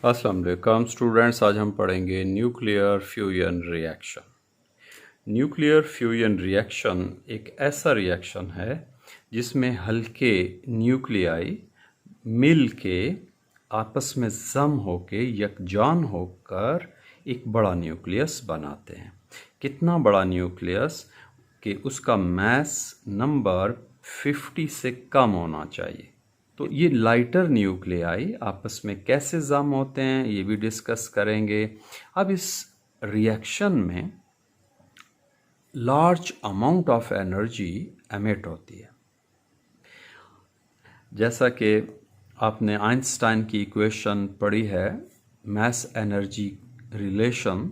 अस्सलाम वालेकुम स्टूडेंट्स, आज हम पढ़ेंगे nuclear fusion reaction. Nuclear fusion reaction एक ऐसा रिएक्शन है जिसमें हल्के न्यूक्लियाई मिल के आपस में जम होके यकजान होकर एक बड़ा न्यूक्लियस बनाते हैं। कितना बड़ा न्यूक्लियस कि उसका मास नंबर 50 से कम होना चाहिए। तो ये लाइटर न्यूक्लियाई आपस में कैसे जम होते हैं ये भी डिस्कस करेंगे। अब इस रिएक्शन में large amount of energy emit होती है। जैसा कि आपने आइंस्टाइन की इक्वेशन पढ़ी है, मास एनर्जी रिलेशन,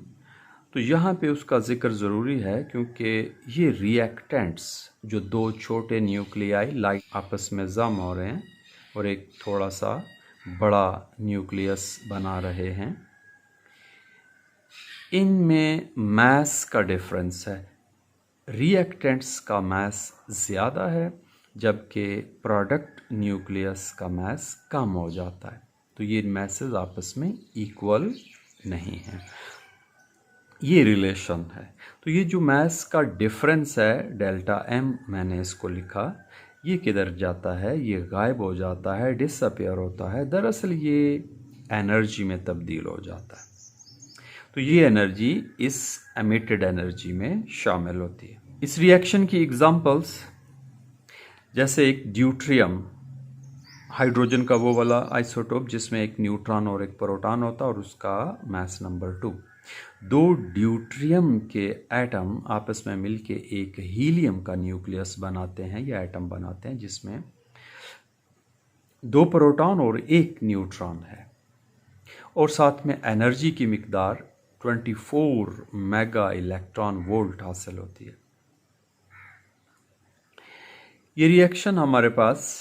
तो यहाँ पे उसका जिक्र ज़रूरी है क्योंकि ये रिएक्टेंट्स जो दो छोटे न्यूक्लियाई लाइट आपस में जम हो रहे हैं और एक थोड़ा सा बड़ा न्यूक्लियस बना रहे हैं, इनमें मास का डिफरेंस है। रिएक्टेंट्स का मास ज़्यादा है जबकि प्रोडक्ट न्यूक्लियस का मास कम हो जाता है। तो ये मासेस आपस में इक्वल नहीं है, ये रिलेशन है। तो ये जो मास का डिफरेंस है डेल्टा एम, मैंने इसको लिखा, ये किधर जाता है? ये गायब हो जाता है, डिसअपियर होता है। दरअसल ये एनर्जी में तब्दील हो जाता है। तो ये एनर्जी इस एमिटेड एनर्जी में शामिल होती है। इस रिएक्शन की एग्जांपल्स जैसे एक ड्यूट्रियम, हाइड्रोजन का वो वाला आइसोटोप जिसमें एक न्यूट्रॉन और एक प्रोटॉन होता है और उसका मास नंबर 2। दो ड्यूट्रियम के एटम आपस में मिलके एक हीलियम का न्यूक्लियस बनाते हैं या एटम बनाते हैं जिसमें 2 प्रोटॉन और 1 न्यूट्रॉन है और साथ में एनर्जी की मिकदार 24 मेगा इलेक्ट्रॉन वोल्ट हासिल होती है। ये रिएक्शन हमारे पास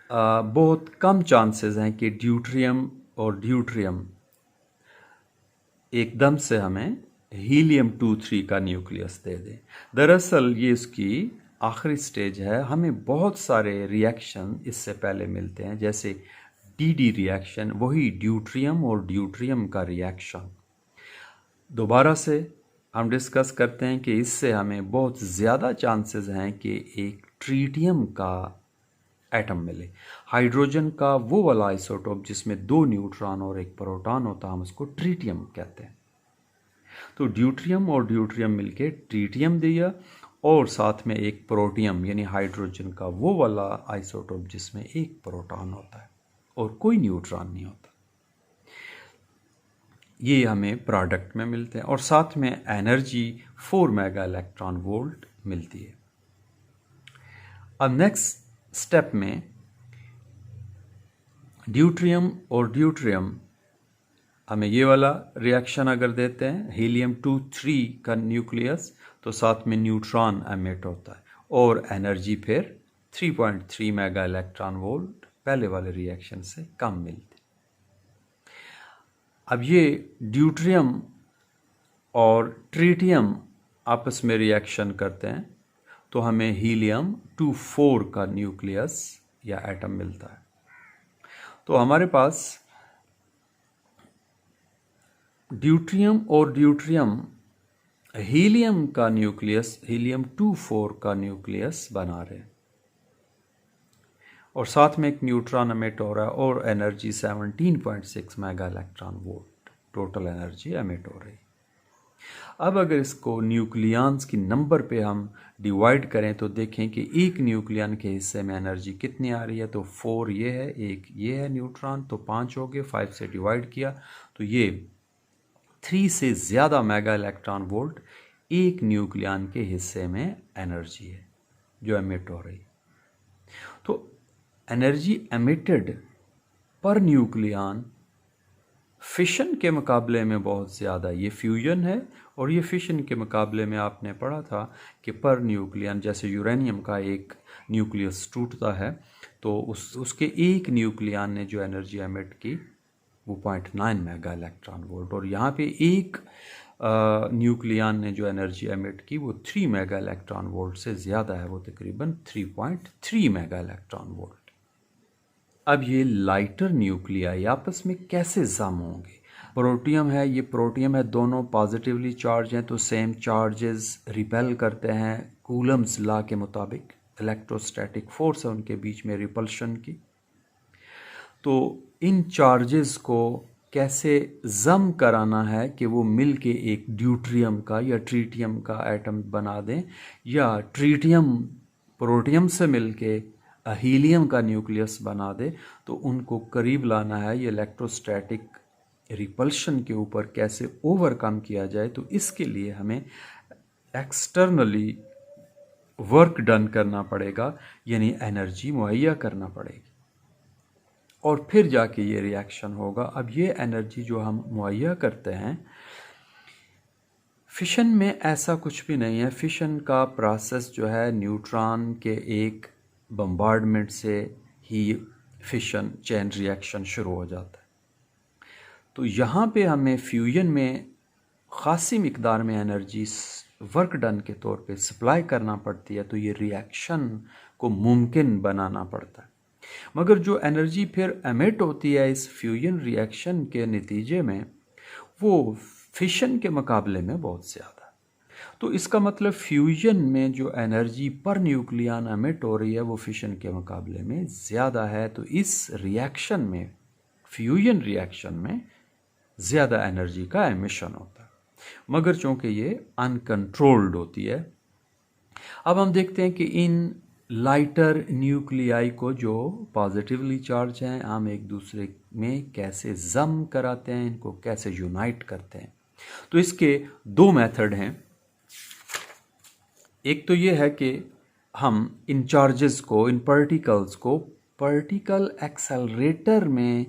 बहुत कम चांसेस हैं कि ड्यूट्रियम और ड्यूट्रियम एकदम से हमें हीलियम 2-3 का न्यूक्लियस दे दें। दरअसल ये इसकी आखिरी स्टेज है। हमें बहुत सारे रिएक्शन इससे पहले मिलते हैं, जैसे डी रिएक्शन, वही ड्यूट्रियम और ड्यूट्रियम का रिएक्शन। दोबारा से हम डिस्कस करते हैं कि इससे हमें बहुत ज़्यादा चांसेस हैं कि एक ट्रीटियम का एटम मिले। हाइड्रोजन का वो वाला आइसोटोप जिसमें 2 न्यूट्रॉन और 1 प्रोटॉन होता है, हम उसको ट्रीटियम कहते हैं। तो ड्यूट्रियम और ड्यूट्रियम मिलके ट्रीटियम दिया और साथ में एक प्रोटियम यानी हाइड्रोजन का वो वाला आइसोटोप जिसमें 1 प्रोटॉन होता है और कोई न्यूट्रॉन नहीं होता। ये हमें प्रोडक्ट में मिलते हैं और साथ में एनर्जी 4 मेगा इलेक्ट्रॉन वोल्ट मिलती है। अब नेक्स्ट स्टेप में ड्यूट्रियम और ड्यूट्रियम हमें ये वाला रिएक्शन अगर देते हैं, हीलियम 2-3 का न्यूक्लियस, तो साथ में न्यूट्रॉन एमिट होता है और एनर्जी फिर 3.3 मेगा इलेक्ट्रॉन वोल्ट पहले वाले रिएक्शन से कम मिलती। अब ये ड्यूट्रियम और ट्रीटियम आपस में रिएक्शन करते हैं तो हमें हीलियम 2-4 का न्यूक्लियस या एटम मिलता है। तो हमारे पास ड्यूट्रियम और ड्यूट्रियम हीलियम का न्यूक्लियस, हीलियम 2-4 का न्यूक्लियस बना रहे हैं और साथ में एक न्यूट्रॉन एमिट हो रहा है और energy 17.6 mega electron volt total energy emit हो रही है। अब अगर इसको न्यूक्लियॉन्स की नंबर पे हम डिवाइड करें तो देखें कि एक न्यूक्लियन के हिस्से में एनर्जी कितनी आ रही है। तो 4 ये है, एक ये है न्यूट्रॉन, तो 5 हो गए। 5 से डिवाइड किया तो ये 3 से ज़्यादा मेगा इलेक्ट्रॉन वोल्ट एक न्यूक्लियन के हिस्से में एनर्जी है जो एमिट हो रही। तो energy emitted per nucleon fission के मुकाबले में बहुत ज़्यादा, ये फ्यूजन है और ये फिशन के मुकाबले में आपने पढ़ा था कि पर न्यूक्लियन, जैसे यूरेनियम का एक न्यूक्लियस टूटता है तो उसके एक न्यूक्लियन ने जो एनर्जी एमिट की वो 0.9 मेगा इलेक्ट्रॉन वोल्ट, और यहाँ पे एक न्यूक्लियन ने जो एनर्जी एमिट की वो 3 मेगा इलेक्ट्रॉन वोल्ट से ज़्यादा है, वो तकरीबन 3.3 मेगा इलेक्ट्रॉन वोल्ट। अब ये लाइटर न्यूक्लियाई आपस में कैसे जम होंगे? प्रोटियम है, ये प्रोटियम है, दोनों पॉजिटिवली चार्ज हैं तो सेम चार्जेस रिपेल करते हैं कूलम्स लॉ के मुताबिक। इलेक्ट्रोस्टैटिक फोर्स है उनके बीच में रिपल्शन की। तो इन चार्जेस को कैसे जम कराना है कि वो मिल के एक ड्यूट्रियम का या ट्रीटियम का एटम बना दें, या ट्रीटियम प्रोटियम से मिल के हीलियम का न्यूक्लियस बना दे, तो उनको करीब लाना है। ये इलेक्ट्रोस्टैटिक रिपल्शन के ऊपर कैसे ओवरकम किया जाए, तो इसके लिए हमें एक्सटर्नली वर्क डन करना पड़ेगा, यानी एनर्जी मुहैया करना पड़ेगी और फिर जाके ये रिएक्शन होगा। अब ये एनर्जी जो हम मुहैया करते हैं, फिशन में ऐसा कुछ भी नहीं है। फिशन का प्रोसेस जो है न्यूट्रॉन के एक बम्बार्डमेंट से ही फिशन चेन रिएक्शन शुरू हो जाता है। तो यहाँ पे हमें फ्यूजन में ख़ासी मिकदार में एनर्जी वर्क डन के तौर पे सप्लाई करना पड़ती है, तो ये रिएक्शन को मुमकिन बनाना पड़ता है। मगर जो एनर्जी फिर एमिट होती है इस फ्यूजन रिएक्शन के नतीजे में, वो फिशन के मुकाबले में बहुत ज़्यादा। तो इसका मतलब फ्यूजन में जो एनर्जी पर न्यूक्लियन एमिट हो रही है वो फिशन के मुकाबले में ज़्यादा है। तो इस रिएक्शन में, फ्यूजन रिएक्शन में ज़्यादा एनर्जी का एमिशन होता है, मगर चूँकि ये अनकंट्रोल्ड होती है। अब हम देखते हैं कि इन लाइटर न्यूक्लियाई को जो पॉजिटिवली चार्ज हैं, हम एक दूसरे में कैसे जम कराते हैं, इनको कैसे यूनाइट करते हैं। तो इसके दो मेथड हैं। एक तो ये है कि हम इन चार्जेस को, इन पार्टिकल्स को पार्टिकल एक्सेलरेटर में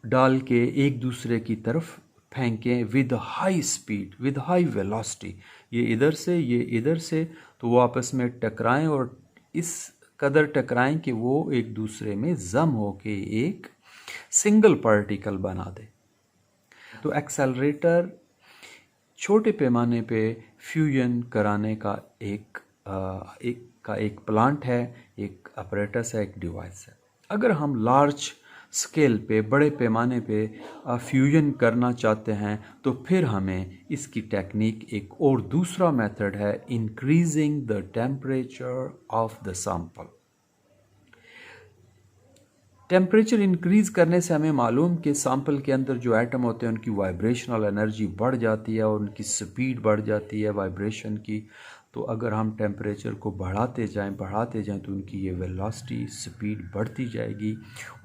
डाल के एक दूसरे की तरफ फेंकें with high speed, with high velocity. ये इधर से, ये इधर से, तो वो आपस में टकराएं और इस कदर टकराएं कि वो एक दूसरे में जम होके एक सिंगल पार्टिकल बना दे। तो एक्सेलरेटर छोटे पैमाने पे फ्यूजन कराने का एक प्लांट है, एक अपरेटस है, एक डिवाइस है। अगर हम लार्ज स्केल पे, बड़े पैमाने पे फ्यूजन करना चाहते हैं, तो फिर हमें इसकी टेक्निक, एक और दूसरा मेथड है, increasing the temperature of the sample. Temperature increase करने से हमें मालूम कि सैंपल के अंदर जो एटम होते हैं उनकी वाइब्रेशनल एनर्जी बढ़ जाती है और उनकी स्पीड बढ़ जाती है वाइब्रेशन की। तो अगर हम टेम्परेचर को बढ़ाते जाएं तो उनकी ये वेलोसिटी, स्पीड बढ़ती जाएगी,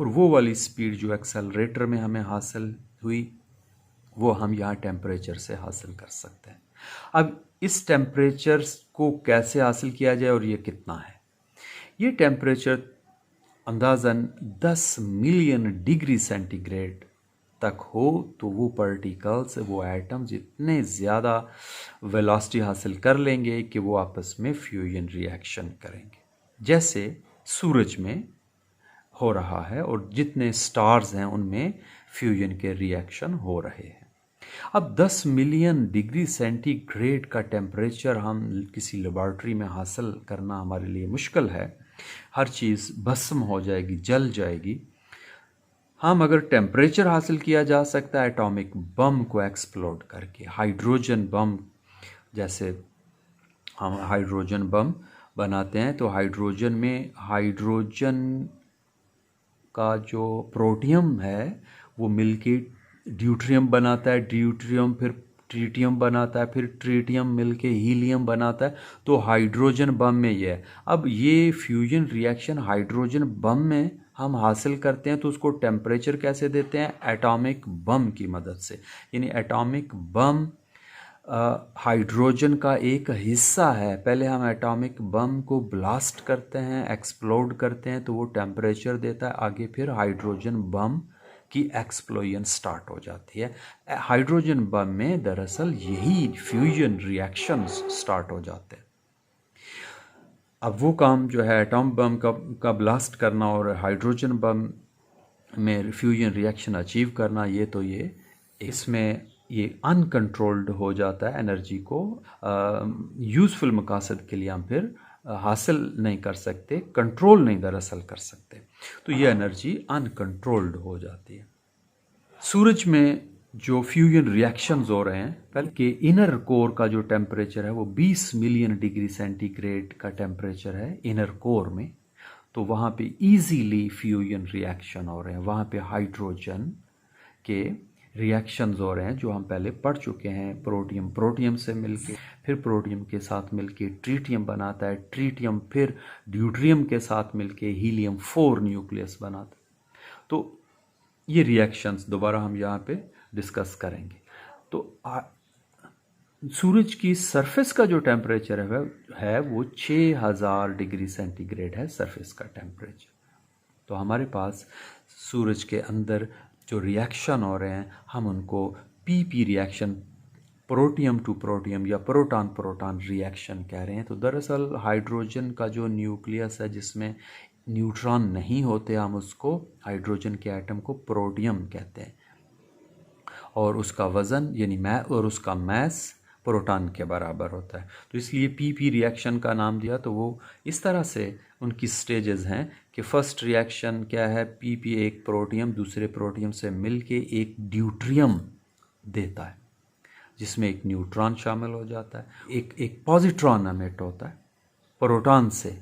और वो वाली स्पीड जो एक्सेलरेटर में हमें हासिल हुई वो हम यहाँ टेम्परेचर से हासिल कर सकते हैं। अब इस टेम्परेचर को कैसे हासिल किया जाए और ये कितना है? ये टेम्परेचर अंदाज़न 10 मिलियन डिग्री सेंटीग्रेड तक हो तो वो पार्टिकल्स, वो एटम्स इतने ज़्यादा वेलोसिटी हासिल कर लेंगे कि वो आपस में फ्यूजन रिएक्शन करेंगे, जैसे सूरज में हो रहा है और जितने स्टार्स हैं उनमें फ्यूजन के रिएक्शन हो रहे हैं। अब 10 मिलियन डिग्री सेंटीग्रेड का टेम्परेचर हम किसी लेबॉर्ट्री में हासिल करना हमारे लिए मुश्किल है। हर चीज़ भस्म हो जाएगी, जल जाएगी। हाँ, मगर टेम्परेचर हासिल किया जा सकता है एटॉमिक बम को एक्सप्लोड करके। हाइड्रोजन बम, जैसे हम हाइड्रोजन बम बनाते हैं तो हाइड्रोजन में हाइड्रोजन का जो प्रोटियम है वो मिलके ड्यूट्रियम बनाता है, ड्यूट्रियम फिर ट्रीटियम बनाता है, फिर ट्रीटियम मिलके हीलियम बनाता है। तो हाइड्रोजन बम में ये है। अब ये फ्यूजन रिएक्शन हाइड्रोजन बम में हम हासिल करते हैं तो उसको टेम्परेचर कैसे देते हैं? एटॉमिक बम की मदद से। यानी एटॉमिक बम हाइड्रोजन का एक हिस्सा है। पहले हम एटॉमिक बम को ब्लास्ट करते हैं, एक्सप्लोड करते हैं, तो वो टेम्परेचर देता है। आगे फिर हाइड्रोजन बम की एक्सप्लोजन स्टार्ट हो जाती है। हाइड्रोजन बम में दरअसल यही फ्यूजन रिएक्शंस स्टार्ट हो जाते हैं। अब वो काम जो है एटॉम बम का ब्लास्ट करना और हाइड्रोजन बम में फ्यूजन रिएक्शन अचीव करना, ये इसमें ये अनकंट्रोल्ड हो जाता है। एनर्जी को यूज़फुल मकासद के लिए हम फिर हासिल नहीं कर सकते, कंट्रोल नहीं दरअसल कर सकते, तो ये एनर्जी अनकंट्रोल्ड हो जाती है। सूरज में जो फ्यूजन रिएक्शंस हो रहे हैं, पहले के इनर कोर का जो टेम्परेचर है वो 20 मिलियन डिग्री सेंटीग्रेड का टेम्परेचर है इनर कोर में। तो वहाँ पे इजीली फ्यूजन रिएक्शन हो रहे हैं, वहाँ पे हाइड्रोजन के रिएक्शंस हो रहे हैं जो हम पहले पढ़ चुके हैं। प्रोटियम प्रोटियम से मिलके फिर प्रोटियम के साथ मिलके ट्रीटियम बनाता है, ट्रीटियम फिर ड्यूट्रियम के साथ मिलके हीलियम 4 न्यूक्लियस बनाता है। तो ये रिएक्शंस दोबारा हम यहाँ पे डिस्कस करेंगे। तो सूरज की सरफेस का जो टेम्परेचर है वो 6000 डिग्री सेंटीग्रेड है सरफेस का टेम्परेचर। तो हमारे पास सूरज के अंदर जो रिएक्शन हो रहे हैं हम उनको PP reaction, protium to protium या प्रोटॉन प्रोटॉन रिएक्शन कह रहे हैं। तो दरअसल हाइड्रोजन का जो न्यूक्लियस है जिसमें न्यूट्रॉन नहीं होते, हम उसको हाइड्रोजन के एटम को प्रोटियम कहते हैं, और उसका वज़न यानी और उसका मैस प्रोटॉन के बराबर होता है। तो इसलिए पीपी रिएक्शन का नाम दिया। तो वो इस तरह से उनकी स्टेजेस हैं कि फर्स्ट रिएक्शन क्या है, पीपी एक प्रोटियम दूसरे प्रोटियम से मिलके एक ड्यूट्रियम देता है जिसमें एक न्यूट्रॉन शामिल हो जाता है, एक पॉजिट्रॉन एमिट होता है, प्रोटॉन से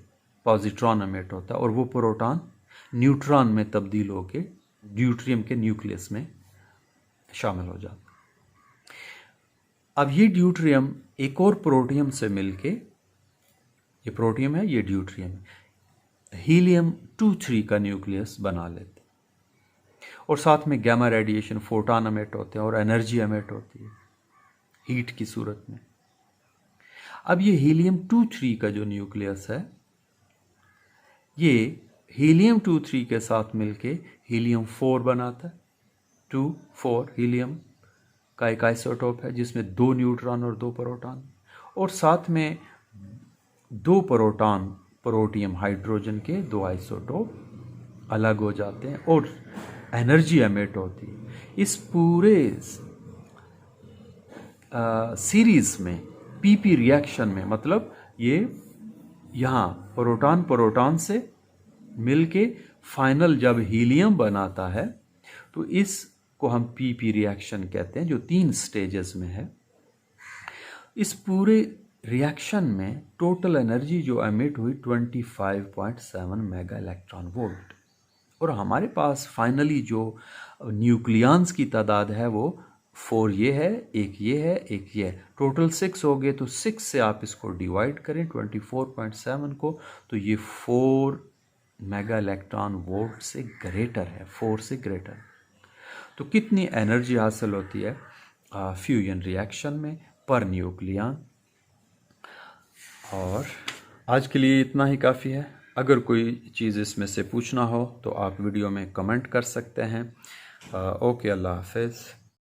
पॉजिट्रॉन एमिट होता है, और वो प्रोटॉन न्यूट्रॉन में तब्दील होकर ड्यूट्रियम के न्यूक्लियस में शामिल हो जाता है। अब ये ड्यूट्रियम एक और प्रोटियम से मिलके, ये प्रोटियम है ये ड्यूट्रियम है, हीलियम 2-3 का न्यूक्लियस बना लेते हैं, और साथ में गैमा रेडिएशन फोटॉन एमिट होते हैं और एनर्जी एमिट होती है हीट की सूरत में। अब ये हीलियम 2-3 का जो न्यूक्लियस है, ये हीलियम 2-3 के साथ मिलके हीलियम 4 बनाता है। 2-4 हीलियम का एक आइसोटोप है जिसमें 2 न्यूट्रॉन और 2 प्रोटॉन, और साथ में 2 प्रोटॉन प्रोटियम हाइड्रोजन के 2 आइसोटोप अलग हो जाते हैं और एनर्जी एमिट होती है। इस पूरे सीरीज में पीपी रिएक्शन में, मतलब ये यहाँ प्रोटॉन प्रोटॉन से मिलके फाइनल जब हीलियम बनाता है तो इसको हम पीपी रिएक्शन कहते हैं, जो 3 स्टेजेस में है। इस पूरे रिएक्शन में टोटल एनर्जी जो एमिट हुई 25.7 मेगा इलेक्ट्रॉन वोल्ट, और हमारे पास फाइनली जो न्यूक्लियॉन्स की तादाद है वो 4 ये है, एक ये है, एक ये है, टोटल 6 हो गए। तो 6 से आप इसको डिवाइड करें 24.7 को, तो ये 4 मेगा इलेक्ट्रॉन वोल्ट से ग्रेटर है, 4 से ग्रेटर। तो कितनी एनर्जी हासिल होती है फ्यूजन रिएक्शन में पर न्यूक्लियॉन। और आज के लिए इतना ही काफ़ी है। अगर कोई चीज़ इसमें से पूछना हो तो आप वीडियो में कमेंट कर सकते हैं। ओके, अल्लाह हाफिज़।